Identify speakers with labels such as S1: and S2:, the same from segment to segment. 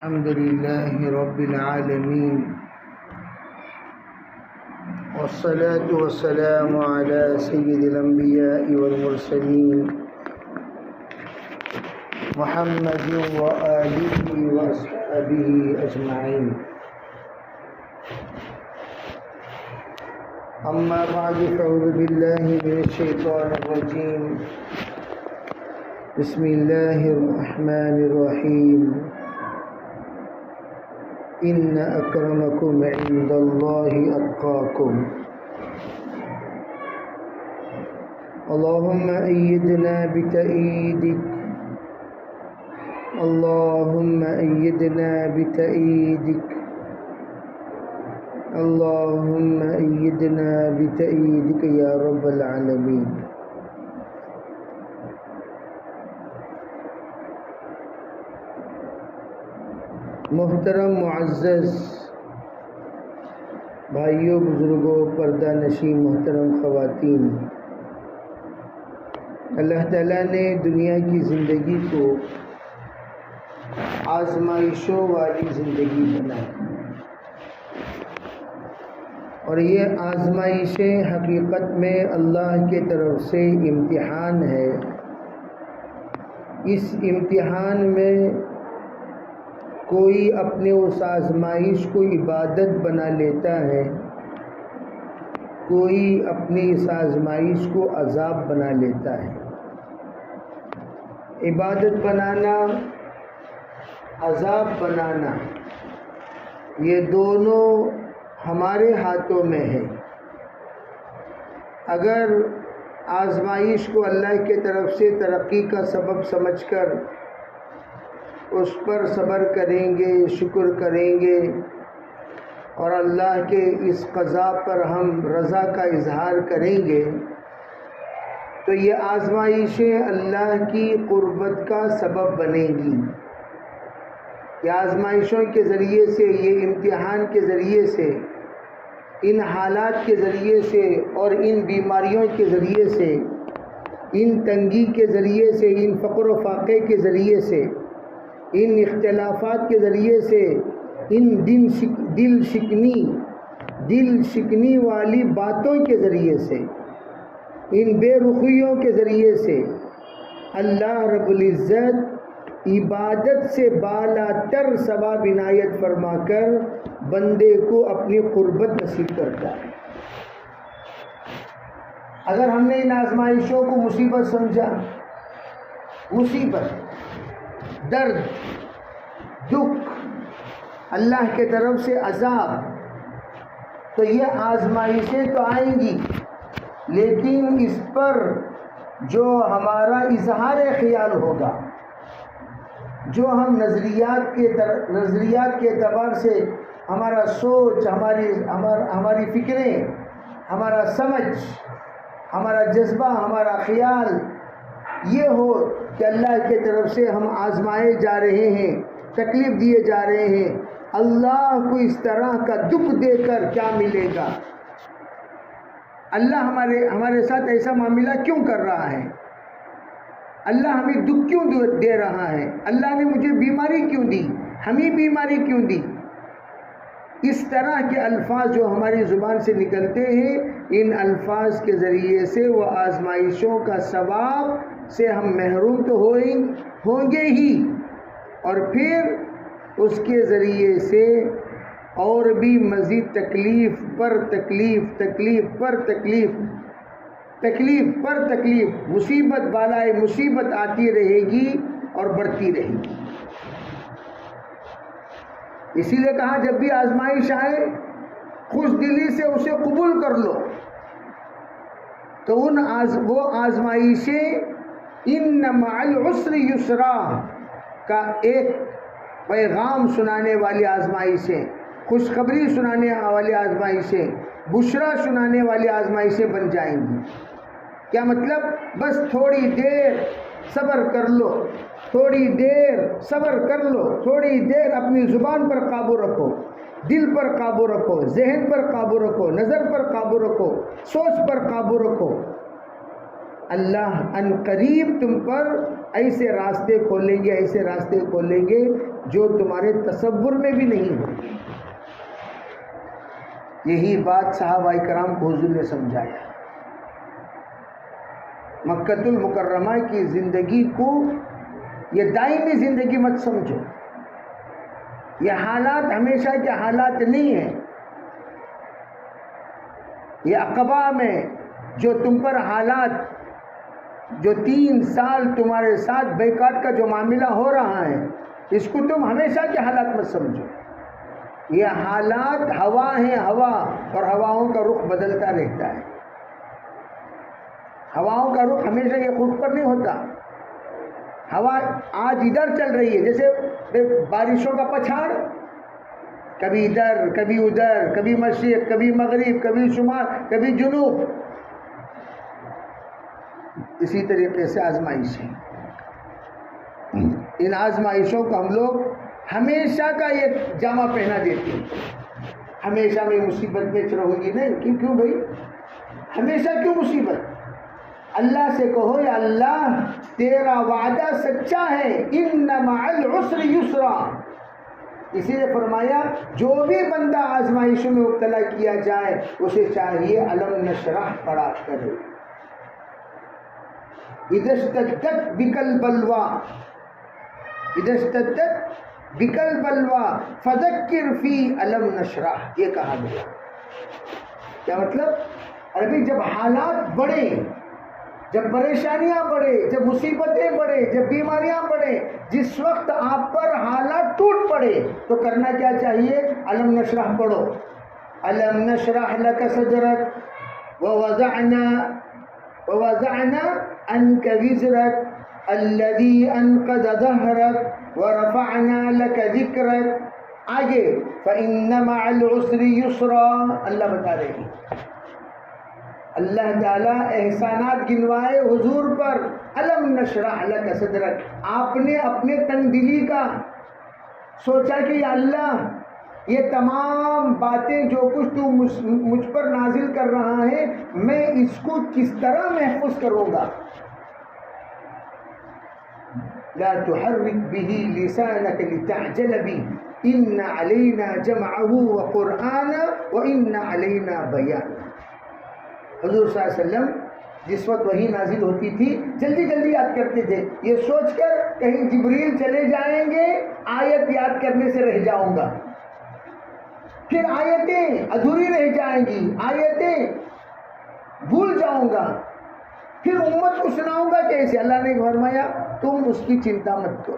S1: الحمد لله رب العالمين والصلاة والسلام على سيد الأنبياء والمرسلين محمد وآله وأصحابه أجمعين. أما بعد فأعوذ بالله من الشيطان الرجيم. بسم الله الرحمن الرحيم. إن أكرمكم عند الله أتقاكم. اللهم أيدنا بتأييدك، اللهم أيدنا بتأييدك، اللهم أيدنا بتأييدك يا رب العالمين. محترم معزز بھائیوں، بزرگوں، پردہ نشین محترم خواتین، اللہ تعالیٰ نے دنیا کی زندگی کو آزمائشوں والی زندگی بنائی، اور یہ آزمائشیں حقیقت میں اللہ کی طرف سے امتحان ہے. اس امتحان میں کوئی اپنے اس آزمائش کو عبادت بنا لیتا ہے، کوئی اپنی اس آزمائش کو عذاب بنا لیتا ہے. عبادت بنانا، عذاب بنانا، یہ دونوں ہمارے ہاتھوں میں ہے. اگر آزمائش کو اللہ کی طرف سے ترقی کا سبب سمجھ کر اس پر صبر کریں گے، شکر کریں گے، اور اللہ کے اس قضاء پر ہم رضا کا اظہار کریں گے، تو یہ آزمائشیں اللہ کی قربت کا سبب بنیں گی. یہ آزمائشوں کے ذریعے سے، یہ امتحان کے ذریعے سے، ان حالات کے ذریعے سے، اور ان بیماریوں کے ذریعے سے، ان تنگی کے ذریعے سے، ان فقر و فاقے کے ذریعے سے، ان اختلافات کے ذریعے سے، ان دل شکنی والی باتوں کے ذریعے سے، ان بے رخیوں کے ذریعے سے، اللہ رب العزت عبادت سے بالا تر ثواب عنایت فرما کر بندے کو اپنی قربت نصیب کرتا ہے. اگر ہم نے ان آزمائشوں کو مصیبت سمجھا، مصیبت، درد، دکھ، اللہ کے طرف سے عذاب، تو یہ آزمائشیں تو آئیں گی، لیکن اس پر جو ہمارا اظہار خیال ہوگا، جو ہم نظریات کے اعتبار سے ہمارا سوچ، ہماری فکریں، ہمارا سمجھ، ہمارا جذبہ، ہمارا خیال یہ ہو کہ اللہ کی طرف سے ہم آزمائے جا رہے ہیں، تکلیف دیے جا رہے ہیں، اللہ کو اس طرح کا دکھ دے کر کیا ملے گا، اللہ ہمارے ساتھ ایسا معاملہ کیوں کر رہا ہے، اللہ ہمیں دکھ کیوں دے رہا ہے، اللہ نے مجھے بیماری کیوں دی، ہمیں بیماری کیوں دی. اس طرح کے الفاظ جو ہماری زبان سے نکلتے ہیں، ان الفاظ کے ذریعے سے وہ آزمائشوں کا ثواب سے ہم محروم تو ہوں گے ہی، اور پھر اس کے ذریعے سے اور بھی مزید تکلیف پر تکلیف، تکلیف پر تکلیف، تکلیف پر تکلیف، مصیبت بالائے مصیبت آتی رہے گی اور بڑھتی رہے گی. اسی لیے کہا جب بھی آزمائش آئے خوش دلی سے اسے قبول کر لو. تو وہ آزمائشیں ان مع العسر یسرا کا ایک پیغام سنانے والی آزمائشیں، خوشخبری سنانے والی آزمائشیں، بشرا سنانے والی آزمائشیں بن جائیں گی. کیا مطلب؟ بس تھوڑی دیر صبر کر لو، تھوڑی دیر صبر کر لو، تھوڑی دیر اپنی زبان پر قابو رکھو، دل پر قابو رکھو، ذہن پر قابو رکھو، نظر پر قابو رکھو، سوچ پر قابو رکھو. اللہ ان قریب تم پر ایسے راستے کھولیں گے، ایسے راستے کھولیں گے جو تمہارے تصور میں بھی نہیں ہو۔ یہی بات صحابہ کرام کو حضور نے سمجھایا۔ مکۃ المکرمہ کی زندگی کو یہ دائمی زندگی مت سمجھو، یہ حالات ہمیشہ کے حالات نہیں ہیں۔ یہ عقبہ میں جو تم پر حالات، جو 3 سال تمہارے ساتھ بیکاٹ کا جو معاملہ ہو رہا ہے، اس کو تم ہمیشہ کے حالات مت سمجھو۔ یہ حالات ہوا ہیں، ہوا، اور ہواؤں کا رخ بدلتا رہتا ہے۔ ہواؤں کا رخ ہمیشہ یہ خود پر نہیں ہوتا۔ ہوا آج ادھر چل رہی ہے، جیسے بارشوں کا پچھاڑ، کبھی ادھر کبھی ادھر، کبھی مشرق کبھی مغرب، کبھی شمال کبھی جنوب۔ اسی طریقے سے آزمائشیں، ان آزمائشوں کو ہم لوگ ہمیشہ کا ایک جامہ پہنا دیتے ہیں۔ ہمیشہ میں مصیبت میں رہوں گی، نہیں، کیوں بھائی ہمیشہ کیوں مصیبت؟ اللہ سے کہو یا اللہ تیرا وعدہ سچا ہے، ان مع العسر یسرا۔ اسی لیے فرمایا جو بھی بندہ آزمائشوں میں مبتلا کیا جائے اسے چاہیے علم نشرح پڑھا کرے۔ اذا اشتدت بک البلوی، اذا اشتدت بک البلوی فذکر فی علم نشرح، یہ کہا گیا۔ کیا مطلب؟ ابھی جب حالات بڑھے، جب پریشانیاں بڑھے، جب مصیبتیں بڑھے، جب بیماریاں بڑھے، جس وقت آپ پر حالات ٹوٹ پڑے تو کرنا کیا چاہیے؟ علم نشرح پڑھو۔ علم نشرح لک صدرک ووضعنا عنك وزرك الذي انقض ظهرك ورفعنا لك ذكرك۔ آگے فإن مع العسر يسرا، اللہ بتا رہے ہیں۔ اللہ تعالیٰ احسانات گنوائے حضور پر، علم نشرح لک صدرک، آپ نے اپنے تنگ دلی کا سوچا کہ یا اللہ یہ تمام باتیں جو کچھ تو مجھ پر نازل کر رہا ہے، میں اس کو کس طرح محفوظ کروں گا۔ لا تحرک به لسانك لتعجل به ان علینا جمعه وقرآنه وان علینا بیانه۔ حضور صلی اللہ علیہ وسلم جس وقت وحی نازل ہوتی تھی جلدی جلدی یاد کرتے تھے، یہ سوچ کر کہیں جبریل چلے جائیں گے آیت یاد کرنے سے رہ جاؤں گا، پھر آیتیں ادھوری رہ جائیں گی، آیتیں بھول جاؤں گا، پھر امت کو سناؤں گا کیسے؟ اللہ نے فرمایا تم اس کی چنتا مت کرو،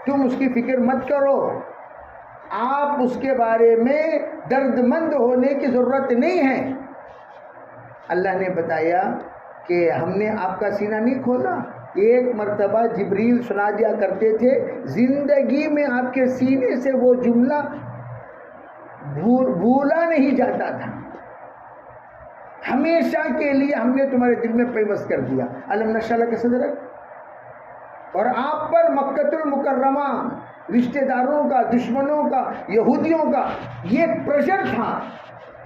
S1: تم اس کی فکر مت کرو، آپ اس کے بارے میں درد مند ہونے کی ضرورت نہیں ہے۔ اللہ نے بتایا کہ ہم نے آپ کا سینہ نہیں کھولا، ایک مرتبہ جبریل سنا دیا کرتے تھے، زندگی میں آپ کے سینے سے وہ جملہ بھولا نہیں جاتا تھا، ہمیشہ کے لیے ہم نے تمہارے دل میں پیوست کر دیا۔ علم نشرح لک صدرک، اور آپ پر مکۃ المکرمہ رشتہ داروں کا، دشمنوں کا، یہودیوں کا یہ پریشر تھا۔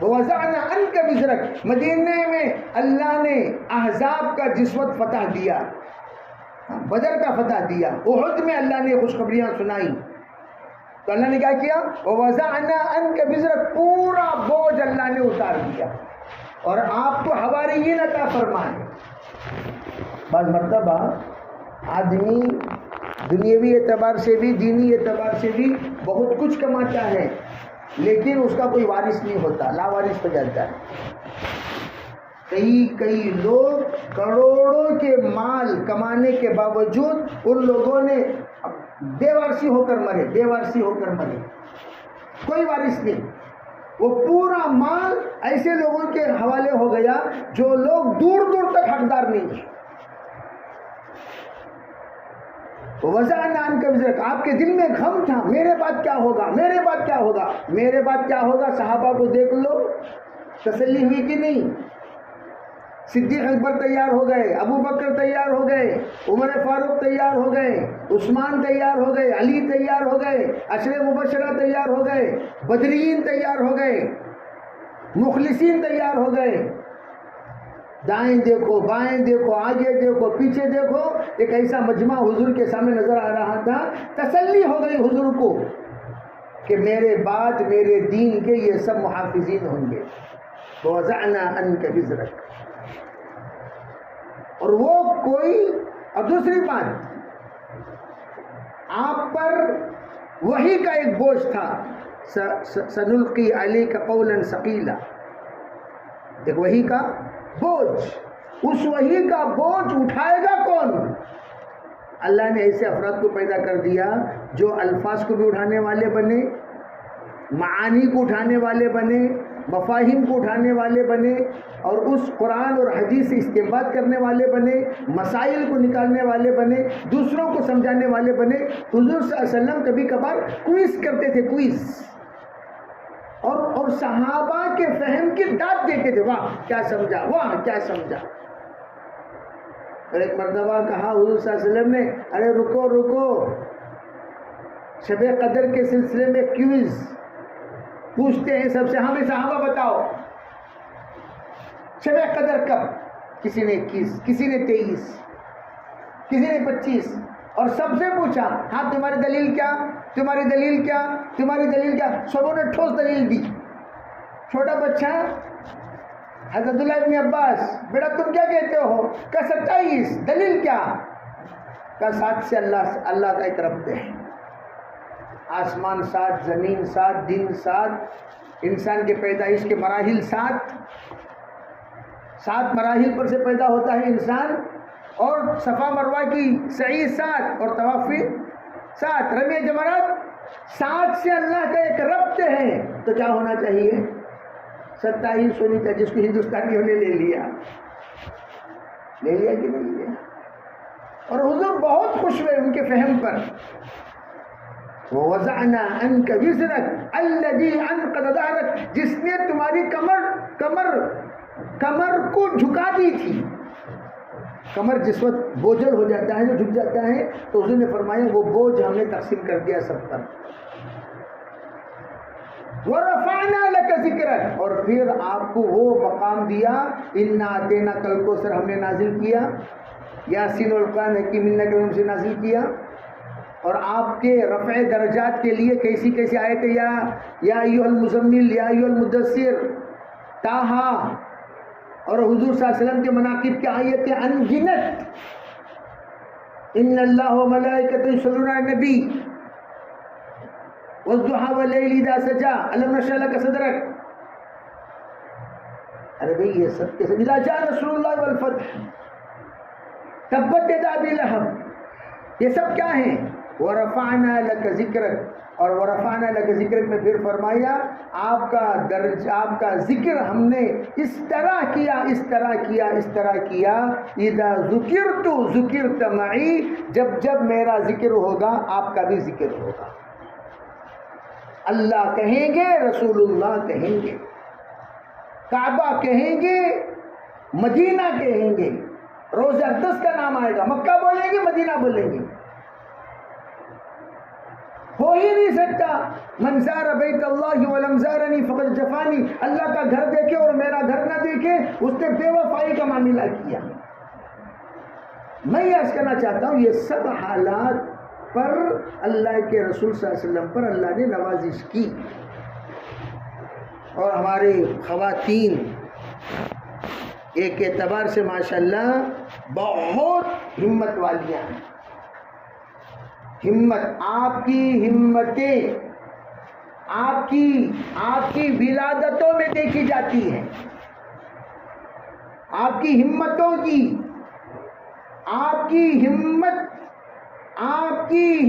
S1: وَوَضَعْنَا عَنْكَ وِزْرَكَ، مدینے میں اللہ نے احزاب کا جس وقت فتح دیا، بدر کا فتح دیا، احد میں اللہ نے خوشخبریاں سنائی، تو اللہ نے کیا کیا؟ وَوَضَعْنَا عَنْكَ وِزْرَكَ، پورا بوجھ اللہ نے اتار دیا، اور آپ کو حواریین عطا فرمائے۔ بعض مرتبہ آدمی دنیاوی اعتبار سے بھی دینی اعتبار سے بھی بہت کچھ کماتا ہے، لیکن اس کا کوئی وارث نہیں ہوتا، لاوارث ہو جاتا ہے۔ کئی لوگ کروڑوں کے مال کمانے کے باوجود ان لوگوں نے بے وارثی ہو کر مرے، بے وارثی ہو کر مرے، کوئی وارث نہیں۔ وہ پورا مال ایسے لوگوں کے حوالے ہو گیا جو لوگ دور دور تک حقدار نہیں ہیں۔ وَوَضَعْنَا عَنْكَ وِزْرَكَ، آپ کے دل میں غم تھا، میرے بعد کیا ہوگا، میرے بعد کیا ہوگا، میرے بعد کیا ہوگا۔ صحابہ کو دیکھ لو، تسلی ہوئی کہ نہیں؟ صدیق اکبر تیار ہو گئے، ابو بکر تیار ہو گئے، عمر فاروق تیار ہو گئے، عثمان تیار ہو گئے، علی تیار ہو گئے، عشرہ مبشرہ تیار ہو گئے، بدرین تیار ہو گئے، مخلصین تیار ہو گئے، دائیں دیکھو، بائیں دیکھو، آگے دیکھو، پیچھے دیکھو، ایک ایسا مجمع حضور کے سامنے نظر آ رہا تھا. تسلی ہو گئی حضور کو کہ میرے بعد میرے دین کے یہ سب محافظین ہوں گے. وَوَضَعْنَا عَنْكَ وِزْرَكَ. اور وہ کوئی. اب دوسری بات، آپ پر وحی کا ایک بوجھ تھا. سَنُلْقِي عَلَيْكَ قَوْلًا ثَقِيلًا. ایک وحی کا بوجھ. اس وحی کا بوجھ اٹھائے گا کون؟ اللہ نے ایسے افراد کو پیدا کر دیا جو الفاظ کو بھی اٹھانے والے بنے، معانی کو اٹھانے والے بنے، مفاہیم کو اٹھانے والے بنے، اور اس قرآن اور حدیث سے استنباط کرنے والے بنے، مسائل کو نکالنے والے بنے، دوسروں کو سمجھانے والے بنے. حضور صلی اللہ علیہ وسلم کبھی کبھار کوئز کرتے تھے، کوئز، اور صحابہ کے فہم کی داد دیتے تھے. واہ کیا سمجھا، واہ کیا سمجھا. اور ایک مرتبہ کہا حضور صلی اللہ علیہ وسلم نے، ارے رکو رکو، شب قدر کے سلسلے میں کوئز پوچھتے ہیں سب سے. ہمیں صحابہ بتاؤ شب قدر کب؟ کسی نے 21، کسی نے 23، کسی نے 25، اور سب سے پوچھا ہاں تمہاری دلیل کیا، تمہاری دلیل کیا، تمہاری دلیل کیا. سبوں نے ٹھوس دلیل دی. چھوٹا بچہ حضرت اللہ ابن عباس، بیٹا تم کیا کہتے ہو؟ کہ 27. دلیل کیا؟ کہ 7 سے اللہ کا ایک رب ہے. آسمان 7، زمین 7، دن 7، انسان کے پیدائش کے مراحل 7 مراحل پر سے پیدا ہوتا ہے انسان، اور صفا مروہ کی سعی 7 اور طواف 7، رمی جمرات 7 سے اللہ کا ایک ربط ہے. تو کیا ہونا چاہیے؟ 27 ہونی چاہیے. جس کو ہندوستانیوں نے لے لیا کہ نہیں لیا. اور حضور بہت خوش ہوئے ان کے فہم پر. وَوَضَعْنَا عَنْكَ وِزْرَكَ الَّذِي أَنْقَضَ ظَهْرَكَ. جس نے تمہاری کمر کو جھکا دی تھی. کمر جس وقت بوجھل ہو جاتا ہے، جو جھک جاتا ہے، تو حضور نے فرمایا وہ بوجھ ہم نے تقسیم کر دیا سب پر. وَرَفَعْنَا لَكَ ذِكْرَكَ. اور پھر آپ کو وہ مقام دیا. اِنَّا أَعْطَيْنَاكَ الْكَوْثَرَ ہم نے نازل کیا. یاسین والقرآن حکیم انک انہوں سے نازل کیا. اور آپ کے رفع درجات کے لیے کیسی کیسی آیتیں، یا ایھا المزمل، یا ایھا المدثر، طٰہٰ، اور حضور صلی اللہ علیہ وسلم کے مناقب کی آیتیں انگنت. ان اللہ وملائکتہ یصلون علی النبی والضحیٰ واللیل اذا سجی الم نشرح لک صدرک. ارے بھئی یہ سب کیسے؟ اذا جاء نصر اللہ والفتح، تبت یدا ابی لہب، یہ سب کیا ہیں؟ وَرَفَعْنَا لَكَ ذِكْرَكَ. اور وَرَفَعْنَا لَكَ ذِكْرَكَ میں پھر فرمایا آپ کا ذکر ہم نے اس طرح کیا، اس طرح کیا، اس طرح کیا. اِذَا ذُكِرْتُ ذُكِرْتَ مَعِي. جب میرا ذکر ہوگا آپ کا بھی ذکر ہوگا. اللہ کہیں گے، رسول اللہ کہیں گے، کعبہ کہیں گے، مدینہ کہیں گے، روزہ اقدس کا نام آئے گا، مکہ بولیں گے، مدینہ بولیں گے. ہو ہی نہیں سکتا. من زار بیت اللہ ولم زارنی فقد جفانی. اللہ کا گھر دیکھے اور میرا گھر نہ دیکھے، اس نے بے وفائی کا معاملہ کیا. میں یہ عرض کرنا چاہتا ہوں، یہ سب حالات پر اللہ کے رسول صلی اللہ علیہ وسلم پر اللہ نے نوازش کی. اور ہمارے خواتین ایک اعتبار سے ماشاءاللہ بہت ہمت والیاں ہیں. ہمت، آپ کی ہمتیں آپ کی ولادتوں میں دیکھی جاتی ہے. آپ کی ہمتوں کی، آپ کی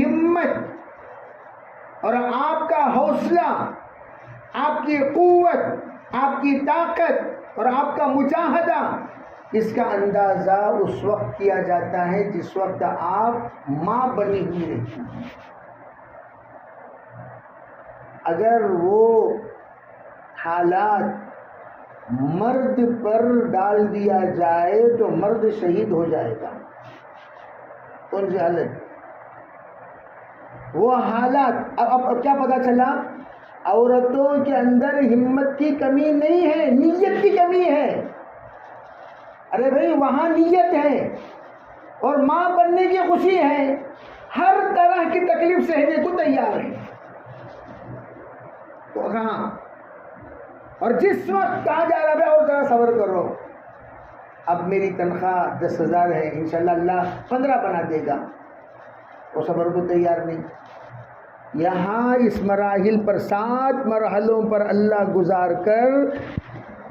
S1: ہمت اور آپ کا حوصلہ، آپ کی قوت، آپ کی طاقت اور آپ کا مجاہدہ، اس کا اندازہ اس وقت کیا جاتا ہے جس وقت آپ ماں بنی ہوئی رہتی ہیں. اگر وہ حالات مرد پر ڈال دیا جائے تو مرد شہید ہو جائے گا. کون سی حالت؟ وہ حالات. اب کیا پتا چلا؟ عورتوں کے اندر ہمت کی کمی نہیں ہے، نیت کی کمی ہے. ارے بھائی وہاں نیت ہے اور ماں بننے کی خوشی ہے، ہر طرح کی تکلیف سہنے کو تیار ہے، تو کہاں؟ اور جس وقت کہا جا رہا ہے اور ذرا صبر کرو، اب میری تنخواہ 10,000 ہے، انشاءاللہ اللہ 15 بنا دے گا، وہ صبر کو تیار نہیں۔ یہاں اس مراحل پر 7 مرحلوں پر اللہ گزار کر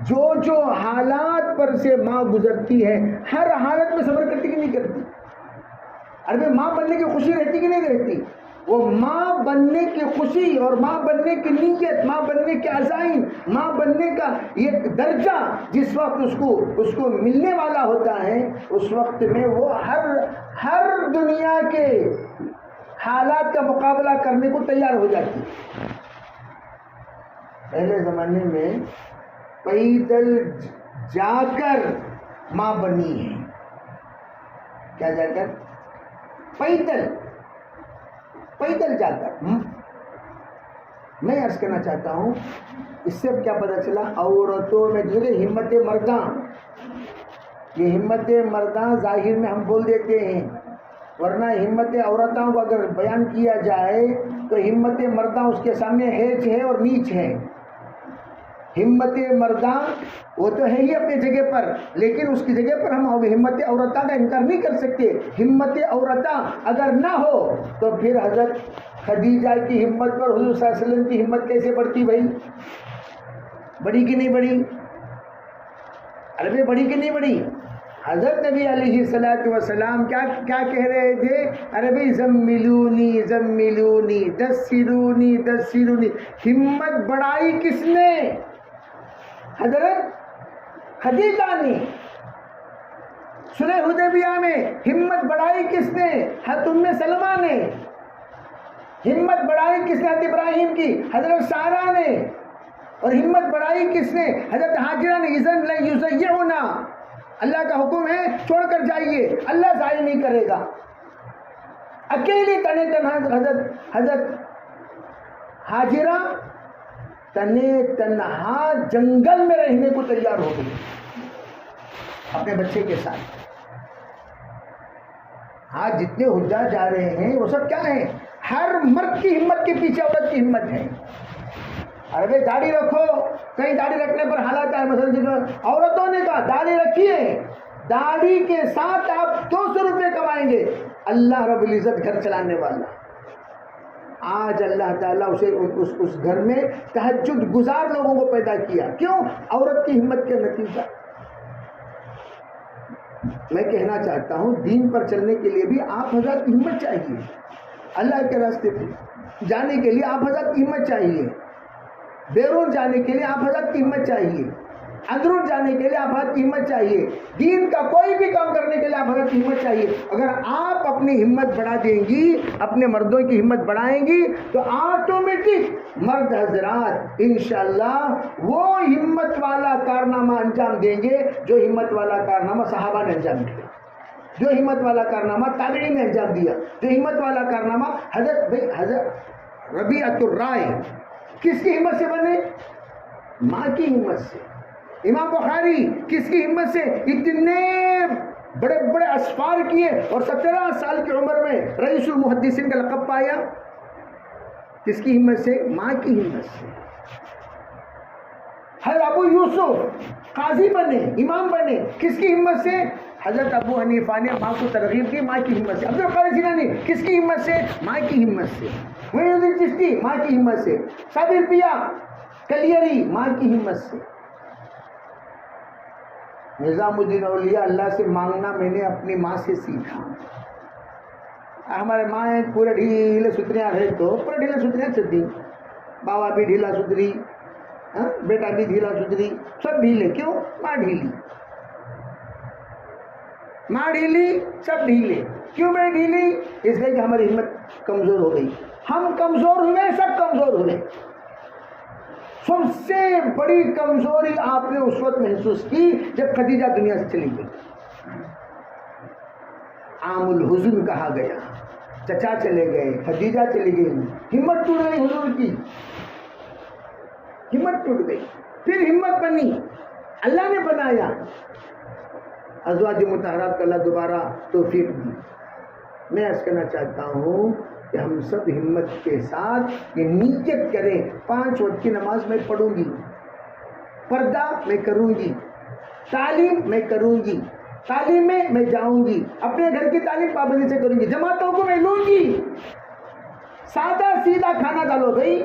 S1: جو حالات پر سے ماں گزرتی ہے، ہر حالت میں صبر کرتی کہ نہیں کرتی؟ ارے ماں بننے کی خوشی رہتی کہ نہیں رہتی؟ وہ ماں بننے کی خوشی اور ماں بننے کی نیت، ماں بننے کے عزائم، ماں بننے کا یہ درجہ جس وقت اس کو ملنے والا ہوتا ہے، اس وقت میں وہ ہر دنیا کے حالات کا مقابلہ کرنے کو تیار ہو جاتی ہے۔ پہلے زمانے میں پیدل جا کر ماں بنی ہے، کیا جا کر؟ پیدل جا کر۔ میں عرض کرنا چاہتا ہوں، اس سے کیا پتہ چلا؟ عورتوں میں جو ہمت مرداں، یہ ہمت مرداں ظاہر میں ہم بول دیتے ہیں، ورنہ ہمت عورتوں کو اگر بیان کیا جائے تو ہمت مرداں اس کے سامنے ہیچ ہے اور نیچ ہے۔ ہمت مرداں وہ تو ہے ہی اپنی جگہ پر، لیکن اس کی جگہ پر ہم ہمت عورتاں کا انکار نہیں کر سکتے۔ ہمت عورتاں اگر نہ ہو تو پھر حضرت خدیجہ کی ہمت پر حضور صلی اللہ علیہ وسلم کی ہمت کیسے بڑھتی بھائی؟ بڑی کہ نہیں بڑی؟ ارے بڑی کہ نہیں بڑی؟ حضرت نبی علیہ الصلوۃ والسلام کیا کہہ رہے تھے؟ ارے بھائی زملونی زملونی دثرونی دثرونی۔ ہمت بڑھائی کس نے؟ حضرت خدیجہ نے۔ صلح حدیبیہ میں ہمت بڑھائی کس نے؟ حضرت ام سلمہ نے۔ ہمت بڑھائی کس نے؟ حضرت ابراہیم کی حضرت سارہ نے۔ اور ہمت بڑھائی کس نے؟ حضرت حاجرہ نے۔ اذن لا یضیعنا، اللہ کا حکم ہے چھوڑ کر جائیے، اللہ ضائع نہیں کرے گا۔ اکیلی تنے تنہا حضرت حاجرہ تنے تنہا جنگل میں رہنے کو تیار ہو گئی اپنے بچے کے ساتھ۔ آج جتنے حجاج جا رہے ہیں وہ سب کیا ہیں؟ ہر مرد کی ہمت کے پیچھے عورت کی ہمت ہے۔ ارے بھائی داڑھی رکھو، کہیں داڑھی رکھنے پر حالات ہے، مثلا عورتوں نے کہا داڑھی رکھیے، داڑھی کے ساتھ آپ 200 روپے کمائیں گے، اللہ رب العزت گھر چلانے والا۔ آج اللہ تعالیٰ اس گھر میں تہجد گزار لوگوں کو پیدا کیا، کیوں؟ عورت کی ہمت کے نتیجہ۔ میں کہنا چاہتا ہوں دین پر چلنے کے لیے بھی آپ حضرات کی ہمت چاہیے، اللہ کے راستے پہ جانے کے لیے آپ حضرات کی ہمت چاہیے، بیرون جانے کے لیے آپ حضرات کی ہمت چاہیے، اندرون جانے کے لیے آپ حضرات کی ہمت چاہیے، دین کا کوئی بھی کام کرنے کے لیے آپ حضرات کی ہمت چاہیے۔ اگر آپ اپنی ہمت بڑھا دیں گی، اپنے مردوں کی ہمت بڑھائیں گی تو آٹومیٹک مرد حضرات انشاءاللہ وہ ہمت والا کارنامہ انجام دیں گے جو ہمت والا کارنامہ صحابہ نے انجام دیا، جو ہمت والا کارنامہ تابعین نے انجام دیا، جو ہمت والا کارنامہ حضرت ربیعۃ الرائے کس کی ہمت سے بنے؟ ماں کی ہمت سے۔ امام بخاری کس کی ہمت سے اتنے بڑے بڑے اسفار کیے اور 17 سال کی عمر میں رئیس المحدثین کا لقب پایا؟ کس کی ہمت سے؟ ماں کی ہمت سے۔ حضرت ابو یوسف قاضی بنے، امام بنے، کس کی ہمت سے؟ حضرت ابو حنیفہ نے ماں کو ترغیب کی، ماں کی ہمت سے۔ عبد القادر جیلانی کس کی ہمت سے؟ ماں کی ہمت سے۔ معین الدین چشتی ماں کی ہمت سے۔ صابر پیا کلیری ماں کی ہمت سے۔ نظام الدین اولیاء اللہ سے مانگنا میں نے اپنی ماں سے سیکھا۔ ہمارے ماں پورے ڈھیلے ستریاں ہے تو پورے ڈھیلے ستریاں چلتی، بابا بھی ڈھیلا ستری، بیٹا بھی ڈھیلا ستری، سب ڈھیلے۔ کیوں؟ ماں ڈھیلی، ماں ڈھیلی، سب ڈھیلے۔ کیوں میں ڈھیلی؟ اس لیے کہ ہماری ہمت کمزور ہو گئی، ہم کمزور ہوئے، سب کمزور ہوئے۔ سب سے بڑی کمزوری آپ نے اس وقت محسوس کی جب خدیجہ دنیا سے چلی گئی، عام الحزن کہا گیا، چچا چلے گئے، خدیجہ چلی گئی، ہمت ٹوٹ گئی، حضور کی ہمت ٹوٹ گئی۔ پھر ہمت بنی، اللہ نے بنایا، ازواج مطہرات کا اللہ دوبارہ توفیق دی۔ میں عرض کرنا چاہتا ہوں کہ ہم سب ہمت کے ساتھ یہ نیت کریں، 5 وقت کی نماز میں پڑھوں گی، پردہ میں کروں گی، تعلیم میں کروں گی، تعلیم میں جاؤں گی، اپنے گھر کی تعلیم پابندی سے کروں گی، جماعتوں کو میں لوں گی، سادہ سیدھا کھانا ڈالو بھائی۔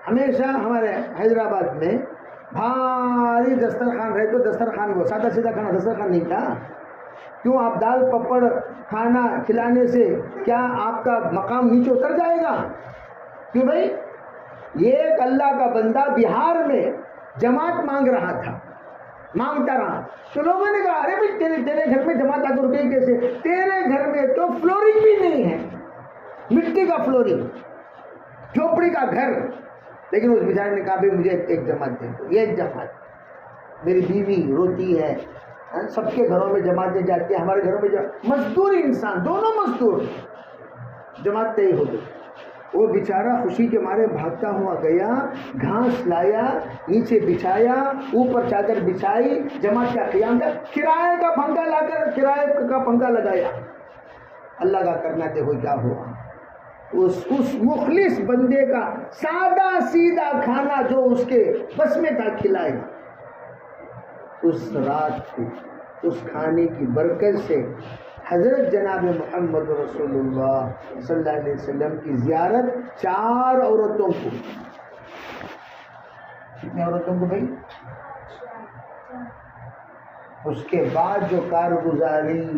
S1: ہمیشہ ہمارے حیدرآباد میں بھاری دسترخوان رہے تو دسترخوان کو سادہ سیدھا کھانا دسترخوان نہیں تھا۔ کیوں آپ دال پپڑ کھانا کھلانے سے کیا آپ کا مقام نیچے اتر جائے گا؟ کیوں بھائی؟ یہ ایک اللہ کا بندہ بہار میں جماعت مانگ رہا تھا، مانگتا رہا، تو لوگوں نے کہا ارے بھائی تیرے گھر میں جماعت آ کر گئی کیسے؟ تیرے گھر میں تو فلورنگ بھی نہیں ہے، مٹی کا فلورنگ، جھوپڑی کا گھر، لیکن اس بیچارے نے کہا بھائی مجھے ایک جماعت دے دو، ایک جماعت۔ میری بیوی روتی ہے، سب کے گھروں میں جماعتیں جاتی ہیں، ہمارے گھروں میں مزدور انسان، دونوں مزدور، جماعت طے ہو گئی۔ وہ بیچارہ خوشی کے مارے بھاگتا ہوا گیا، گھاس لایا، نیچے بچھایا، اوپر چادر بچھائی، جماعت کا قیام کیا، کرائے کا پنکھا لا کر کرائے کا پنکھا لگایا۔ اللہ کا کرنا دیکھو کیا ہوا، اس مخلص بندے کا سادہ سیدھا کھانا جو اس کے بس میں تھا کھلائے۔ اس رات کو اس کھانے کی برکت سے حضرت جناب محمد رسول اللہ صلی اللہ علیہ وسلم کی زیارت 4 عورتوں کو، کتنے عورتوں کو بھائی؟ اس کے بعد جو کارگزاری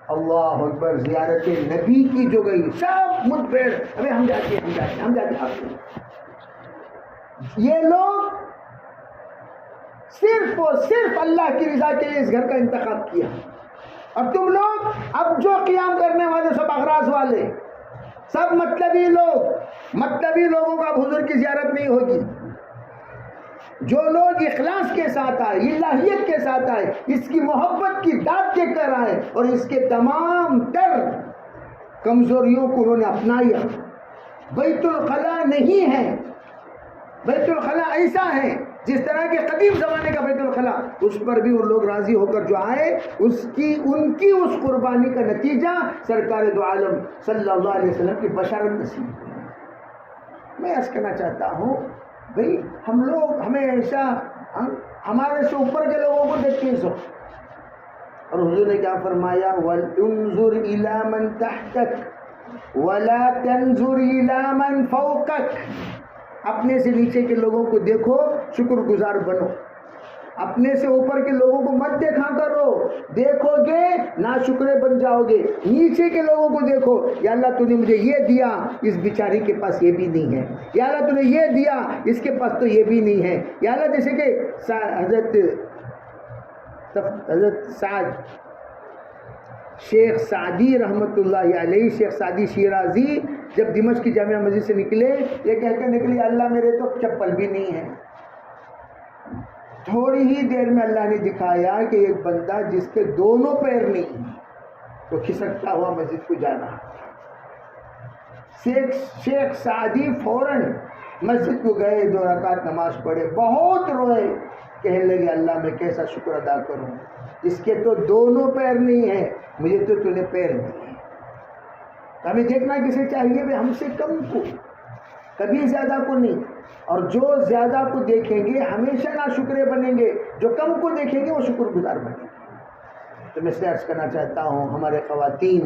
S1: اللہ اکبر زیارت نبی کی جو گئی، سب متبر ابھی ہم جاتے یہ لوگ صرف اور صرف اللہ کی رضا کے لیے اس گھر کا انتخاب کیا، اور تم لوگ اب جو قیام کرنے والے سب اغراض والے، سب مطلبی لوگوں کا حضور کی زیارت نہیں ہوگی۔ جو لوگ اخلاص کے ساتھ آئے، الہیت کے ساتھ آئے، اس کی محبت کی داد دیکھ کر آئے، اور اس کے تمام تر کمزوریوں کو انہوں نے اپنایا۔ بیت الخلا نہیں ہے، بیت الخلا ایسا ہے جس طرح کے قدیم زمانے کا بیت الخلا، اس پر بھی وہ لوگ راضی ہو کر جو آئے، ان کی اس قربانی کا نتیجہ سرکار دو عالم صلی اللہ علیہ وسلم کی بشارت نصیب ہوئی۔ میں عرض کرنا چاہتا ہوں بھئی ہم لوگ ہمیشہ ہمارے سے اوپر کے لوگوں کو دیکھتے ہیں، اور حضور نے کیا فرمایا، وَانظُرْ إِلَىٰ مَنْ تَحْتَكَ وَلَا تَنظُرْ إِلَىٰ مَنْ فَوْقَكَ۔ اپنے سے نیچے کے لوگوں کو دیکھو، شکر گزار بنو، اپنے سے اوپر کے لوگوں کو مت دیکھا کرو، دیکھو گے ناشکرے بن جاؤ گے۔ نیچے کے لوگوں کو دیکھو، یا اللہ تو نے مجھے یہ دیا، اس بیچاری کے پاس یہ بھی نہیں ہے، یا اللہ تو نے یہ دیا، اس کے پاس تو یہ بھی نہیں ہے، یا اللہ جیسے کہ حضرت سعد شیخ سعدی رحمۃ اللہ علیہ، شیخ سعدی شیرازی جب دمشق کی جامعہ مسجد سے نکلے، یہ کہہ کر نکلے اللہ میرے تو چپل بھی نہیں ہے۔ تھوڑی ہی دیر میں اللہ نے دکھایا کہ ایک بندہ جس کے دونوں پیر نہیں، تو کھسکتا ہوا مسجد کو جا رہا۔ شیخ سعدی فوراً مسجد کو گئے، 2 رکعت نماز پڑھے، بہت روئے، کہنے لگے اللہ میں کیسا شکر ادا کروں، اس کے تو دونوں پیر نہیں ہیں، مجھے تو نے پیر دیے۔ ہمیں دیکھنا کسے چاہیے بھی، ہم سے کم کو، کبھی زیادہ کو نہیں، اور جو زیادہ کو دیکھیں گے ہمیشہ ناشکرے بنیں گے، جو کم کو دیکھیں گے وہ شکر گزار بنیں گے۔ تو میں سے عرض کرنا چاہتا ہوں ہمارے خواتین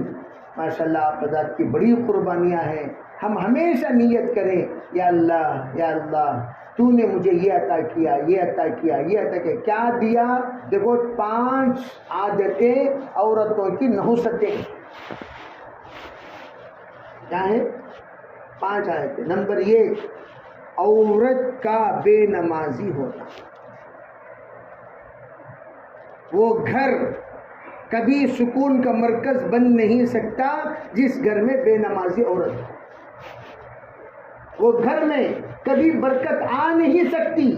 S1: ماشاءاللہ آپ حضرات کی بڑی قربانیاں ہیں، ہم ہمیشہ نیت کریں یا اللہ تو نے مجھے یہ عطا کیا، یہ عطا کیا، یہ عطا کیا، کیا دیا؟ دیکھو 5 عادتیں عورتوں کی نحوستیں کیا ہے؟ 5 عادتیں۔ نمبر 1، عورت کا بے نمازی ہونا۔ وہ گھر کبھی سکون کا مرکز بن نہیں سکتا جس گھر میں بے نمازی عورت ہو۔ وہ گھر میں کبھی برکت آ نہیں سکتی،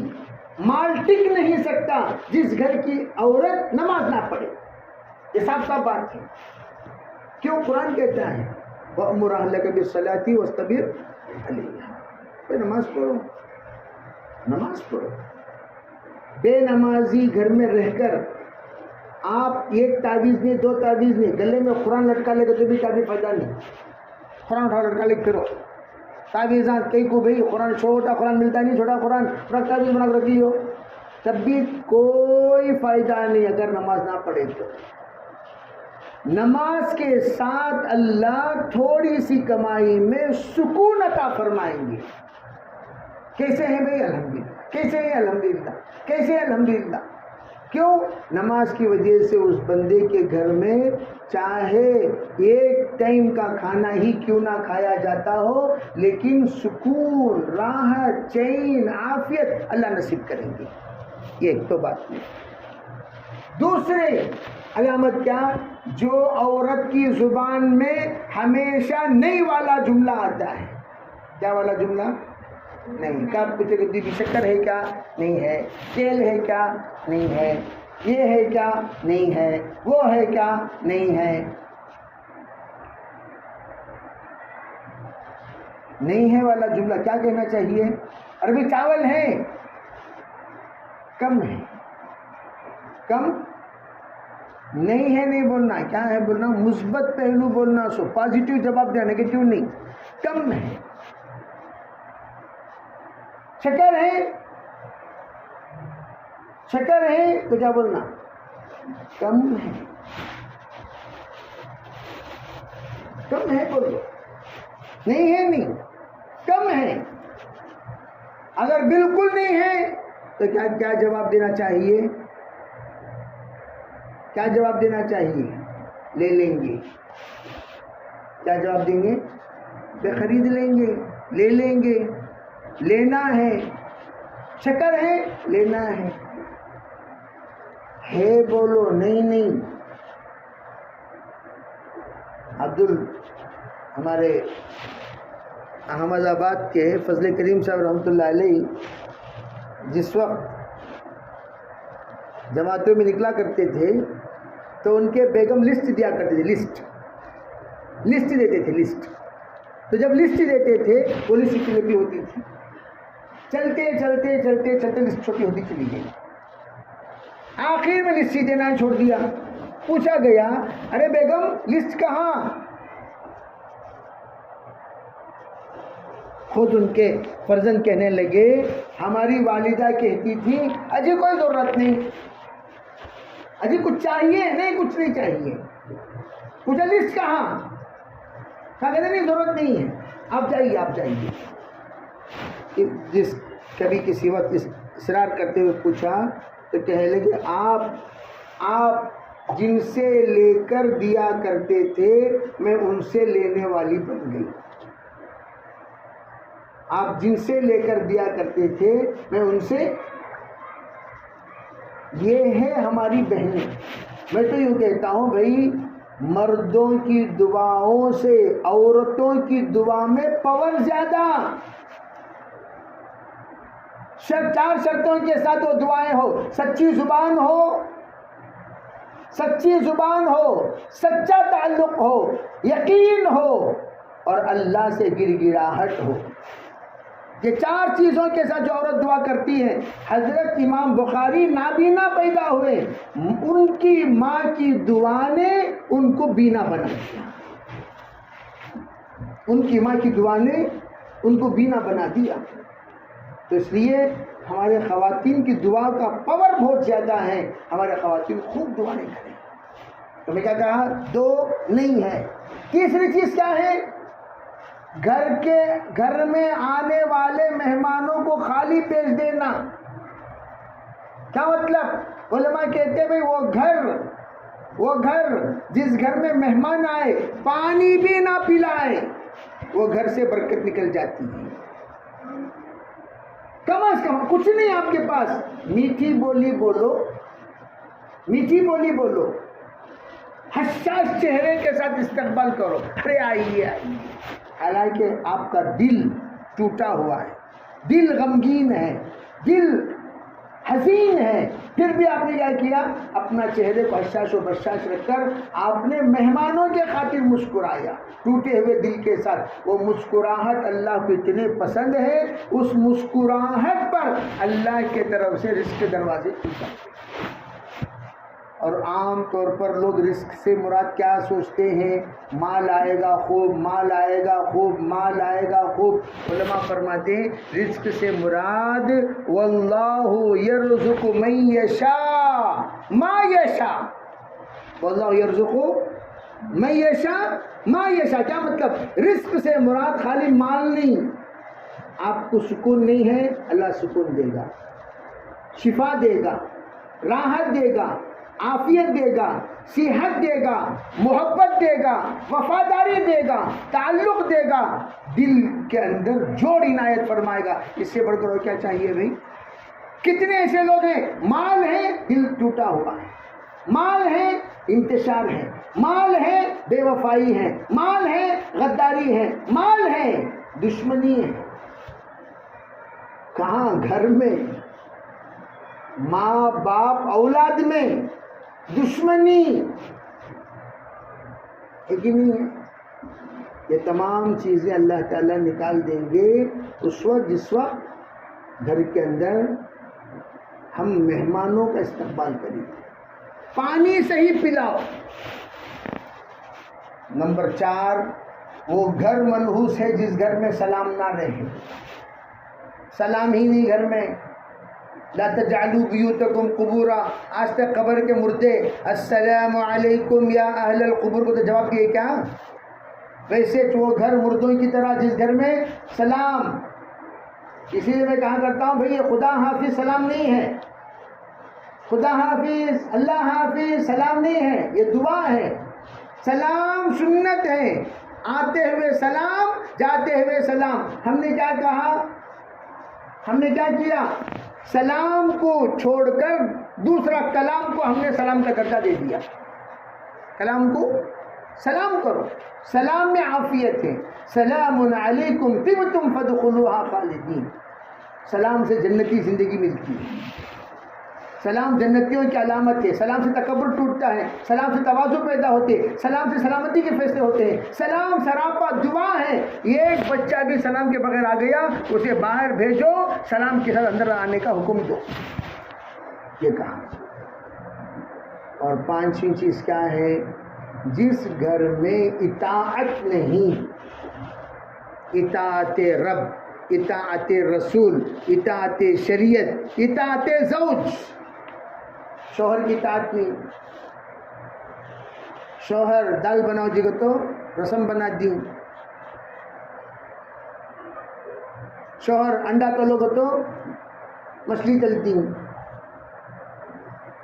S1: مال ٹک نہیں سکتا جس گھر کی عورت نماز نہ پڑھے۔ یہ صاف صاف بات ہے۔ کیوں؟ قرآن کہتا ہے وَأْمُرْ أَهْلَكَ بِالصَّلَاةِ وَاصْطَبِرْ عَلَيْهَا۔ نماز پڑھو، نماز پڑھو۔ بے نمازی گھر میں رہ کر آپ ایک تعویذ نہیں، دو تعویذ نہیں، گلے میں قرآن لٹکا لے گا تو بھی کبھی فائدہ نہیں. قرآن اٹھا لٹکا لے پھرو تعویذات کئی کو بھائی قرآن چھوٹا قرآن ملتا نہیں، چھوٹا قرآن پورا تعویذ بنا کر رکھی ہو، تب بھی کوئی فائدہ نہیں اگر نماز نہ پڑھے تو. نماز کے ساتھ اللہ تھوڑی سی کمائی میں سکون عطا فرمائیں گے. کیسے ہیں بھائی؟ الحمدللہ. کیسے ہیں؟ الحمدللہ. کیسے ہیں؟ الحمدللہ. کیوں؟ نماز کی وجہ سے اس بندے کے گھر میں چاہے ایک ٹائم کا کھانا ہی کیوں نہ کھایا جاتا ہو، لیکن سکون، راحت، چین، عافیت اللہ نصیب کریں گے. یہ ایک تو بات نہیں. دوسرے علامت کیا؟ جو عورت کی زبان میں ہمیشہ نہیں والا جملہ آتا ہے. کیا والا جملہ؟ نہیں. کیا پوچھے کہ دیدی شکر ہے کیا؟ نہیں ہے. تیل ہے کیا؟ نہیں ہے. یہ ہے کیا؟ نہیں ہے. وہ ہے کیا؟ نہیں ہے. نہیں ہے والا جملہ کیا کہنا چاہیے؟ عربی چاول ہے، کم ہے. کم نہیں ہے نہیں بولنا. کیا ہے بولنا؟ مثبت پہلو بولنا، سو پازیٹیو جواب دینا، نیگیٹیو نہیں. کم ہے. شکر ہے، شکر ہے تو کیا بولنا؟ کم ہے. کم ہے بولو. نہیں ہے نہیں، کم ہے. اگر بالکل نہیں ہے تو کیا جواب دینا چاہیے؟ کیا جواب دینا چاہیے؟ لے لیں گے. کیا جواب دیں گے؟ بے خرید لیں گے، لے لیں گے. لینا ہے. شکر ہے، لینا ہے. ہے بولو، نہیں نہیں. ہمارے احمد آباد کے فضل کریم صاحب رحمۃ اللہ علیہ جس وقت جماعتوں میں نکلا کرتے تھے تو ان کے بیگم لسٹ دیا کرتے تھے. لسٹ دیتے تھے. لسٹ تو جب لسٹ دیتے تھے وہ لسٹ کی لمبی ہوتی تھی. چلتے چلتے چلتے چلتے لسٹ چھوٹی ہوتی چلی گئی. آخر میں لسٹ دینا چھوڑ دیا. پوچھا گیا ارے بیگم لسٹ کہاں؟ خود ان کے فرزند کہنے لگے ہماری والدہ کہتی تھی اجی کوئی ضرورت نہیں، اجی کچھ چاہیے؟ نہیں کچھ نہیں چاہیے. پوچھا لسٹ کہاں؟ کہتے نہیں ضرورت نہیں ہے، آپ جائیے آپ جائیے. جس کبھی کسی وقت اصرار کرتے ہوئے پوچھا تو کہنے لگے آپ جن سے لے کر دیا کرتے تھے میں ان سے لینے والی بن گئی. آپ جن سے لے کر دیا کرتے تھے میں ان سے. یہ ہے ہماری بہنیں. میں تو یوں کہتا ہوں بھائی مردوں کی دعاؤں سے عورتوں کی دعا میں پاور زیادہ. چار شرطوں کے ساتھ وہ دعائیں ہو. سچی زبان ہو، سچی زبان ہو، سچا تعلق ہو، یقین ہو اور اللہ سے گر گراہٹ ہو. یہ چار چیزوں کے ساتھ جو عورت دعا کرتی ہے. حضرت امام بخاری نابینا پیدا ہوئے، ان کی ماں کی دعا نے ان کو بینا بنا دیا. ان کی ماں کی دعا نے ان کو بینا بنا دیا. تو اس لیے ہمارے خواتین کی دعا کا پاور بہت زیادہ ہے. ہمارے خواتین خوب دعائیں کریں. تو میں کیا کہا؟ دو نہیں ہے. تیسری چیز کیا ہے؟ گھر میں آنے والے مہمانوں کو خالی پیش دینا. کیا مطلب؟ علماء کہتے ہیں بھائی وہ گھر جس گھر میں مہمان آئے پانی بھی نہ پلائے وہ گھر سے برکت نکل جاتی ہے. کم از کم کچھ نہیں آپ کے پاس، میٹھی بولی بولو، میٹھی بولی بولو، حساس چہرے کے ساتھ استقبال کرو. ارے آئیے آئیے. حالانکہ آپ کا دل ٹوٹا ہوا ہے، دل غمگین ہے، دل حزین ہے، پھر بھی آپ نے کیا کیا؟ اپنا چہرے کو حساس و بشاش رکھ کر آپ نے مہمانوں کے خاطر مسکرایا ٹوٹے ہوئے دل کے ساتھ. وہ مسکراہٹ اللہ کو اتنے پسند ہے، اس مسکراہٹ پر اللہ کے طرف سے رزق کے دروازے کھل جاتے ہیں. اور عام طور پر لوگ رزق سے مراد کیا سوچتے ہیں؟ مال آئے گا خوب، مال آئے گا خوب، مال آئے گا خوب۔ علماء فرماتے ہیں رزق سے مراد واللہ یرزق من یشاء ما یشاء، واللہ یرزق من یشاء ما یشاء۔ کیا مطلب؟ رزق سے مراد خالی مال نہیں، آپ کو سکون نہیں ہے، اللہ سکون دے گا، شفا دے گا، راحت دے گا، عافیت دے گا، صحت دے گا، محبت دے گا، وفاداری دے گا، تعلق دے گا، دل کے اندر جوڑ عنایت فرمائے گا۔ اس سے بڑھ کر اور کیا چاہیے بھائی؟ کتنے ایسے لوگ ہیں مال ہے دل ٹوٹا ہوا ہے، مال ہے انتشار ہے، مال ہے بے وفائی ہے، مال ہے غداری ہے، مال ہے دشمنی ہے۔ کہاں؟ گھر میں، ماں باپ اولاد میں دشمنی ہے کہ نہیں ہے؟ یہ تمام چیزیں اللہ تعالیٰ نکال دیں گے اس وقت جس وقت گھر کے اندر ہم مہمانوں کا استقبال کریں گے، پانی صحیح پلاؤ۔ نمبر 4، وہ گھر منحوس ہے جس گھر میں سلام نہ رہے، سلام ہی نہیں گھر میں۔ لا تجعلوا بیوتکم قبورا، آج تک قبر کے مردے السلام علیکم یا اہل القبور کو تو جواب دیے کیا؟ ویسے وہ گھر مردوں کی طرح جس گھر میں سلام، اسی لیے میں کہا کرتا ہوں بھئی یہ خدا حافظ سلام نہیں ہے، خدا حافظ اللہ حافظ سلام نہیں ہے، یہ دعا ہے۔ سلام سنت ہے، آتے ہوئے سلام، جاتے ہوئے سلام۔ ہم نے کیا کہا؟ ہم نے کیا کیا؟ سلام کو چھوڑ کر دوسرا کلام کو ہم نے سلام کا درجہ دے دیا۔ کلام کو سلام کرو، سلام میں عافیت ہے۔ سلام علیکم طبتم فادخلوها خالدین، سلام سے جنتی زندگی ملتی ہے، سلام جنتیوں کی علامت ہے۔ سلام سے تکبر ٹوٹتا ہے، سلام سے تواضع پیدا ہوتے، سلام سے سلامتی کے فیصلے ہوتے ہیں۔ سلام سراپا دعا ہے۔ یہ ایک بچہ بھی سلام کے بغیر آ گیا اسے باہر بھیجو، سلام کے ساتھ اندر آنے کا حکم دو، یہ کہا۔ اور 5ویں چیز کیا ہے؟ جس گھر میں اطاعت نہیں، اطاعت رب، اطاعت رسول، اطاعت شریعت، اطاعت زوج، شوہر کی اطاعت نہیں۔ شوہر دال بناؤ جی کو تو رسم بنا دی، شوہر انڈا تلو گو تو مچھلی تلتی،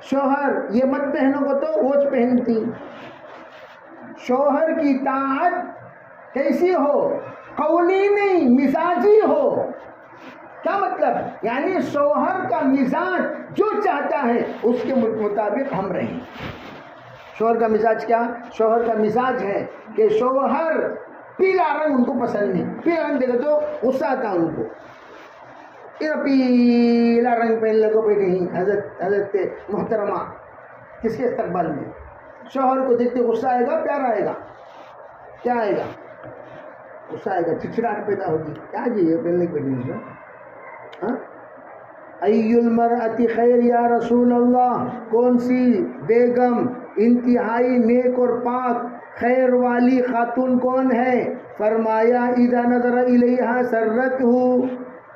S1: شوہر یہ مت پہنو گو تو ووچ پہنتی۔ شوہر کی اطاعت کیسی ہو؟ قولی نہیں، مزاجی ہو۔ کیا مطلب؟ یعنی شوہر کا مزاج جو چاہتا ہے اس کے مطابق ہم رہیں۔ شوہر کا مزاج کیا؟ شوہر کا مزاج ہے کہ شوہر پیلا رنگ ان کو پسند نہیں، پیلا رنگ دیکھو تو غصہ آتا ان کو، پیلا رنگ پہن لگو پہ کہیں حضرت محترمہ کس کے استقبال میں؟ شوہر کو دیکھتے غصہ آئے گا، پیار آئے گا؟ کیا آئے گا؟ غصہ آئے گا، چچڑاہٹ پیدا ہوگی۔ کیا جی یہ پہننے کے لیے؟ ہاں، ای المرأۃ خیر یا رسول اللہ، کون سی بیگم انتہائی نیک اور پاک خیر والی خاتون کون ہے؟ فرمایا اذا نظر الیہا سرتہ،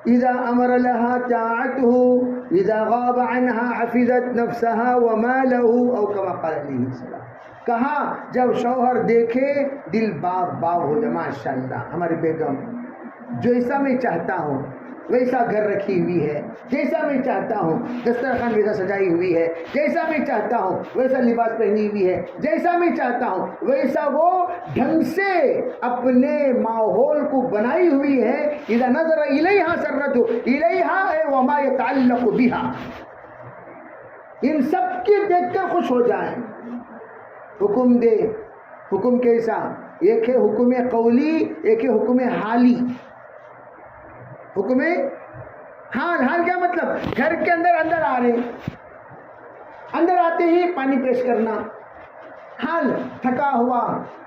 S1: اذا امر لها طاعته، اذا غاب عنها حفظت نفسها ومالہ، او کما قال علیہ السلام۔ کہا جب شوہر دیکھے دل باغ باغ ہو جائے، ماشاءاللہ ہماری بیگم جیسا میں چاہتا ہوں ویسا گھر رکھی ہوئی ہے، جیسا میں چاہتا ہوں دسترخوان ویسا سجائی ہوئی ہے، جیسا میں چاہتا ہوں ویسا لباس پہنی ہوئی ہے، جیسا میں چاہتا ہوں ویسا وہ ڈھنگ سے اپنے ماحول کو بنائی ہوئی ہے۔ اذا نظر الیہا سرتہ، الیہا اے وما یتعلق بہا، ان سب کی دیکھ کر خوش ہو جائیں۔ حکم دے، حکم کیسا؟ ایک ہے حکم قولی، ایک ہے حکم حالی۔ حکم حال، حال کیا مطلب؟ گھر کے اندر آ رہے، اندر آتے ہی پانی پیش کرنا، حال تھکا ہوا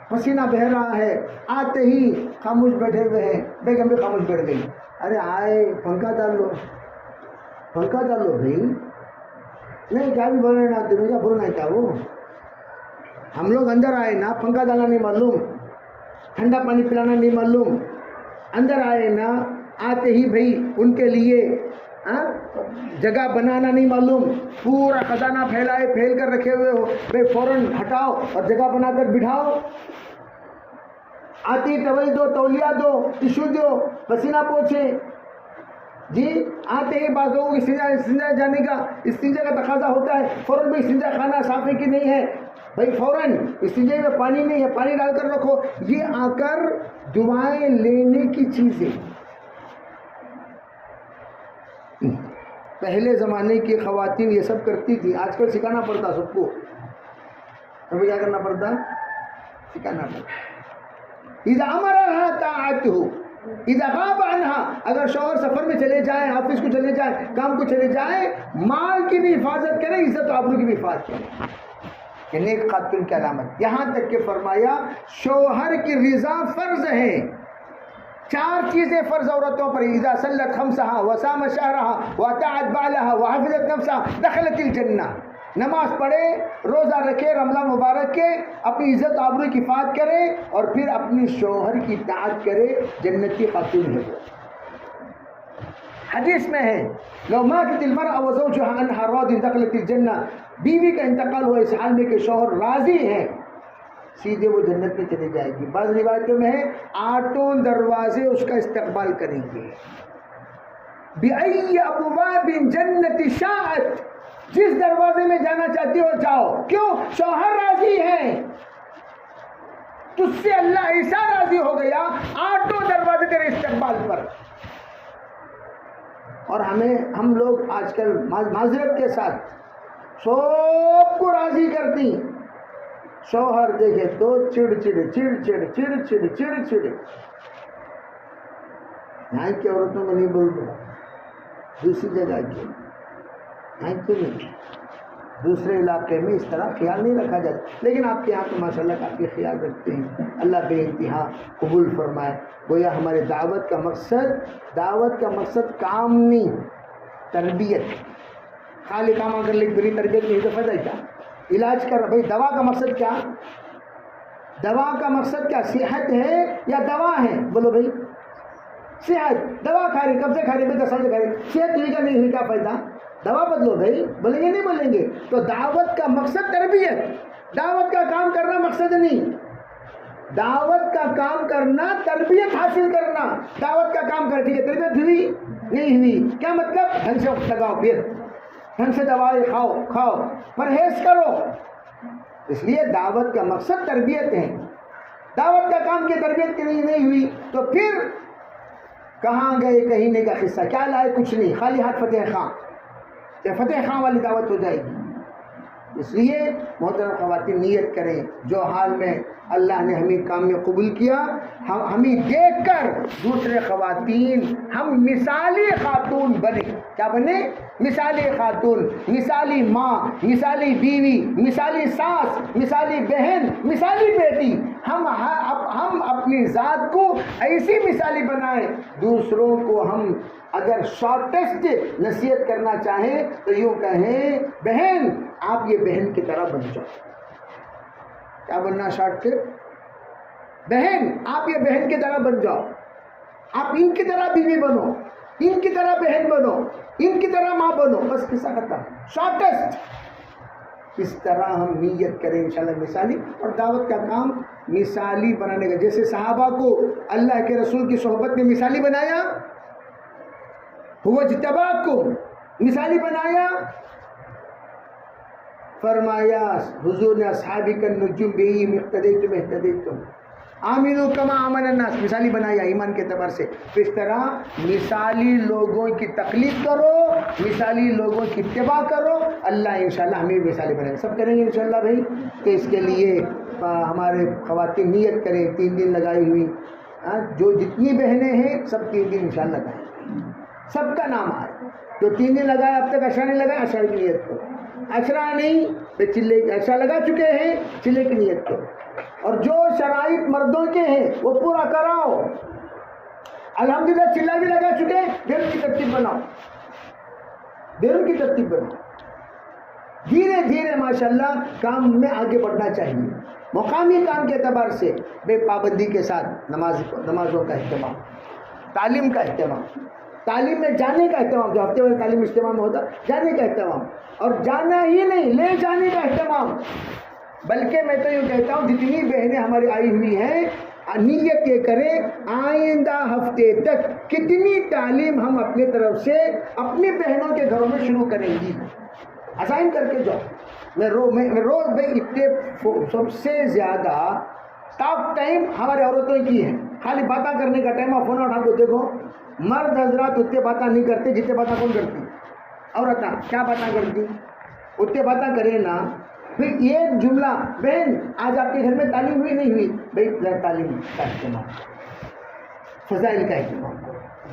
S1: پسینہ بہہ رہا ہے، آتے ہی خاموش بیٹھے ہوئے ہیں، بیگم بھی خاموش بیٹھ گئی، ارے آئے پنکھا ڈال لو، پنکھا ڈال لو بھائی، نہیں کیا بھی بولے نا تمہیں کیا بولنا ہے کیا وہ. ہم لوگ اندر آئے نا پنکھا ڈالنا نہیں معلوم, ٹھنڈا پانی پلانا نہیں معلوم, اندر آئے نا آتے ہی بھائی ان کے لیے جگہ بنانا نہیں معلوم, پورا خزانہ پھیل کر رکھے ہوئے ہو بھائی فوراً ہٹاؤ اور جگہ بنا کر بٹھاؤ. آتی ٹاول دو, تولیہ دو, ٹشو دو, پسینہ پوچھے. جی آتے ہی بعض لوگوں کو استنجا جانے کا استنجا کا تقاضا ہوتا ہے, فوراً بھائی استنجا خانہ صاف ہے کہ نہیں ہے بھائی, فوراً استنجے میں پانی نہیں ہے پانی ڈال کر رکھو. یہ آ کر دعائیں لینے کی چیزیں. پہلے زمانے کی خواتین یہ سب کرتی تھی, آج کل سکھانا پڑتا سب کو. ہمیں کیا کرنا پڑتا, سکھانا پڑتا. اذا امرها طاعته اذا غاب عنها, اگر شوہر سفر میں چلے جائیں, آفس کو چلے جائیں, کام کو چلے جائیں, مال کی بھی حفاظت کریں, عزت و آبرو کی بھی حفاظت کریں. کہ نیک خاتون کی علامت. یہاں تک کہ فرمایا شوہر کی رضا فرض ہے. 4 چیزیں فرض عورتوں پر, اذا صلت خمسها وصام شهرها واطاعت بعلها وحفظت نفسها دخلت الجنہ. نماز پڑھے, روزہ رکھے, رمضان مبارک کے, اپنی عزت آبرو کی حفاظت کرے اور پھر اپنی شوہر کی اطاعت کرے, جنتی خاتون ہے. حدیث میں ہے لو ماتت المرأة وزوجها عنها راض دخلت الجنہ. بیوی کا انتقال ہوا اس حال میں کہ شوہر راضی ہے, سیدھے وہ جنت میں چلے جائے گی. بعض روایتوں میں ہے 8 دروازے اس کا استقبال کریں گے. بِأَيِّ أَبْوَابٍ الْجَنَّةِ شَاءَتْ, جس دروازے میں جانا چاہتی ہو جاؤ. کیوں؟ شوہر راضی ہے, تجھ سے اللہ ایسا راضی ہو گیا 8 دروازے تیرے استقبال پر. اور ہم لوگ آج کل معذرت کے ساتھ سب کو راضی کرتی. شوہر دیکھے تو چڑ چڑ چڑ چڑ چڑ چڑ چڑ چڑ. یہاں کی عورتوں کو نہیں بول رہا, دوسری جگہ کی یہاں تو نہیں, دوسرے علاقے میں اس طرح خیال نہیں رکھا جاتا. لیکن آپ کے یہاں تو ماشاء اللہ کافی خیال رکھتے ہیں. اللہ بے انتہا قبول فرمائے. گویا ہمارے دعوت کا مقصد کام نہیں, تربیت. خالی کام اگر لکھ بری تربیت نہیں تو فائدہ کیا. علاج کر بھائی, دوا کا مقصد کیا, دوا کا مقصد کیا, صحت ہے یا دوا ہے؟ بولو بھائی, صحت. دوا کھا رہی, کب سے کھا رہی, 10 سال سے کھا رہی, صحت ہوئی کا نہیں ہوئی, کیا فائدہ؟ دوا بدلو بھائی. بولیں گے نہیں بولیں گے. تو دعوت کا مقصد تربیت, دعوت کا کام کرنا مقصد نہیں. دعوت کا کام کرنا تربیت حاصل کرنا. دعوت کا کام کر, ٹھیک ہے تربیت ہوئی نہیں ہوئی, کیا مطلب؟ ڈھنگ سے وقت لگاؤ, پھر ڈھنگ سے دوائیں کھاؤ, پرہیز کرو. اس لیے دعوت کا مقصد تربیت ہے. دعوت کا کام کی تربیت کی نہیں ہوئی تو پھر کہاں گئے کہینے کا قصہ, کیا لائے, کچھ نہیں, خالی ہاتھ فتح خان. فتح خان والی دعوت ہو جائے گی. اس لیے محترم خواتین نیت کریں, جو حال میں اللہ نے ہمیں کام میں قبول کیا, ہمیں دیکھ کر دوسرے خواتین ہم مثالی خاتون بنے. کیا بنے؟ مثالی خاتون, مثالی ماں, مثالی بیوی, مثالی ساس, مثالی بہن, مثالی بیٹی. ہم اپنی ذات کو ایسی مثالی بنائیں. دوسروں کو ہم اگر شارٹیسٹ نصیحت کرنا چاہیں تو یوں کہیں, بہن آپ یہ بہن کی طرح بن جاؤ. کیا بننا شارٹ کٹ؟ بہن آپ یہ بہن کی طرح بن جاؤ, آپ ان کی طرح بیوی بنو, ان کی طرح بہن بنو, ان کی طرح ماں بنو. بس قصہ ختم, شارٹیسٹ. اس طرح ہم نیت کریں انشاءاللہ مثالی, اور دعوت کا کام مثالی بنانے کا. جیسے صحابہ کو اللہ کے رسول کی صحبت میں مثالی بنایا, وَاجْتَبَاكُمْ مثالی بنایا, فرمایا حضور نے اصحابی کا نجوم بِهِمْ اقْتَدَيْتُمْ اهْتَدَيْتُمْ آمنوا كما آمن الناس, مثالی بنایا ایمان کے اعتبار سے. اس طرح مثالی لوگوں کی تقلید کرو, مثالی لوگوں کی اتباع کرو, اللہ انشاءاللہ ہمیں مثالی بنائے. سب کریں گے انشاءاللہ بھائی. تو اس کے لیے ہمارے خواتین نیت کریں, 3 دن لگائی ہوئی, جو جتنی بہنیں ہیں سب 3 دن انشاءاللہ لگائیں, سب کا نام آئے. جو 3 دن لگائے اب تک عشرہ نہیں لگائے, عشرہ کی نیت کرو. عشرہ نہیں تو چلے, عشرہ لگا چکے ہیں, چلے کی نیت کرو. اور جو شرائط مردوں کے ہیں وہ پورا کراؤ. الحمدللہ چلا بھی لگا چکے, بیرون کی ترتیب بناؤ, بیرون کی ترتیب بناؤ. دھیرے دھیرے ماشاءاللہ کام میں آگے بڑھنا چاہیے. مقامی کام کے اعتبار سے بے پابندی کے ساتھ نمازوں کا اہتمام، تعلیم کا اہتمام، تعلیم میں جانے کا اہتمام، جو ہفتے والے تعلیم اجتماع میں ہوتا جانے کا اہتمام، اور جانا ہی نہیں لے جانے کا اہتمام. بلکہ میں تو یہ کہتا ہوں جتنی بہنیں ہماری آئی ہوئی ہیں نیت یہ کریں آئندہ ہفتے تک کتنی تعلیم ہم اپنے طرف سے اپنی بہنوں کے گھروں میں شروع کریں گی. اسائن کر کے جاؤ. میں روز بھائی اتنے سب سے زیادہ ٹاک ٹائم ہمارے عورتوں کی ہے. خالی باتیں کرنے کا ٹائم. آپ فون اٹھا کو دیکھو مرد حضرات اتنے باتیں نہیں کرتے جتنے باتیں کون کرتی؟ عورتیں. کیا باتیں کرتی؟ اتنے باتیں کرے نا. پھر ایک جملہ بہن آج آپ کے گھر میں تعلیم ہوئی نہیں ہوئی؟ بھائی تعلیم کا اہتمام، فضائل کا اہتمام،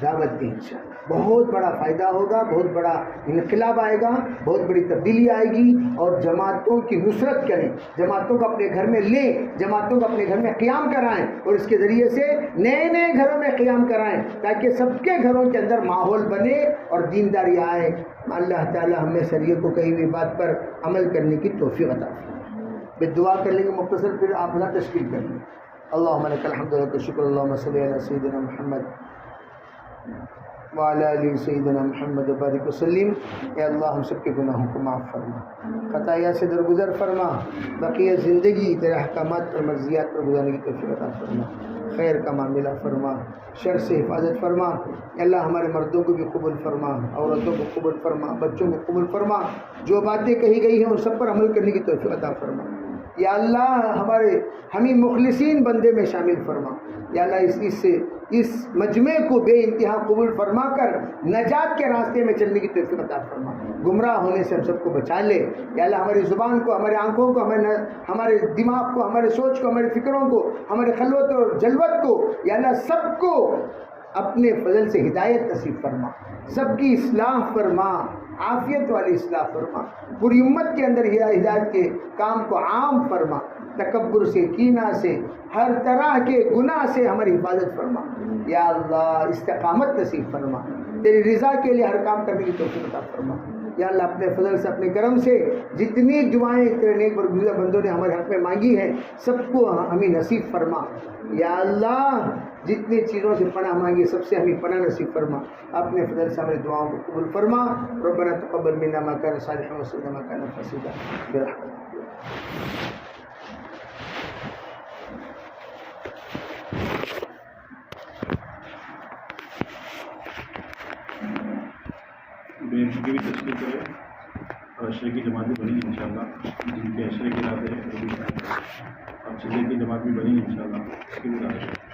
S1: دعوت دی انشاءاللہ. بہت بڑا فائدہ ہوگا، بہت بڑا انقلاب آئے گا، بہت بڑی تبدیلی آئے گی. اور جماعتوں کی نصرت کریں، جماعتوں کو اپنے گھر میں لیں، جماعتوں کو اپنے گھر میں قیام کرائیں، اور اس کے ذریعے سے نئے نئے گھروں میں قیام کرائیں تاکہ سب کے گھروں کے اندر ماحول بنے اور دینداری آئے. اللہ تعالی ہمیں شریعت کو کہی ہوئی بات پر عمل کرنے کی توفیق عطا فرمائے. دعا کر لیں گے مختصر، پھر آپ نہ تشکیل کر لیں. اللہم لک الحمد و لک الشکر، اللہم صلی علی سیدنا محمد وعلی آل سیدنا محمد وبارک وسلم. اے اللہ ہم سب کے گناہوں کو معاف فرما، خطایا سے درگزر فرما، بقیہ زندگی تیرے احکامات اور مرضیات پر گزارنے کی توفیق عطا فرما، خیر کا معاملہ فرما، شر سے حفاظت فرما. اے اللہ ہمارے مردوں کو بھی قبول فرما، عورتوں کو قبول فرما، بچوں کو قبول فرما. جو باتیں کہی گئی ہیں ان سب پر عمل کرنے کی توفیق عطا فرما. یا اللہ ہمیں مخلصین بندے میں شامل فرما. یا اللہ اس مجمع کو بے انتہا قبول فرما کر نجات کے راستے میں چلنے کی توفیق عطا فرما. گمراہ ہونے سے ہم سب کو بچا لے. یا اللہ ہماری زبان کو، ہماری آنکھوں کو، ہمارے دماغ کو، ہمارے سوچ کو، ہمارے فکروں کو، ہمارے خلوت اور جلوت کو، یا اللہ سب کو اپنے فضل سے ہدایت نصیب فرما، سب کی اصلاح فرما، عافیت والی اصلاح فرما. پوری امت کے اندر ہدایت کے کام کو عام فرما. تکبر سے، کینہ سے، ہر طرح کے گناہ سے ہماری حفاظت فرما. یا اللہ استقامت نصیب فرما. تیری رضا کے لیے ہر کام کرنے کی توفیق عطا فرما. یا اللہ اپنے فضل سے، اپنے کرم سے جتنی دعائیں تیرے نیک برگزیدہ بندوں نے ہمارے حق میں مانگی ہیں سب کو ہمیں نصیب فرما. یا اللہ جتنی چیزوں سے پناہ مانگی سب سے ہمیں پناہ نصیب فرما. اپنے فضل سے ہماری دعاؤں کو قبول فرما. ربنا تقبل منا ما كان صالحا وصلنا ما كان فاسدا برحمتك.
S2: کی بھی تشکیل کرے اور اشرے کی جماعت بھی بنی ان شاء اللہ. جن کے اشرے کے ارادے ہیں وہ بھی اب چلے کی جماعت بھی بنی ان شاء اللہ.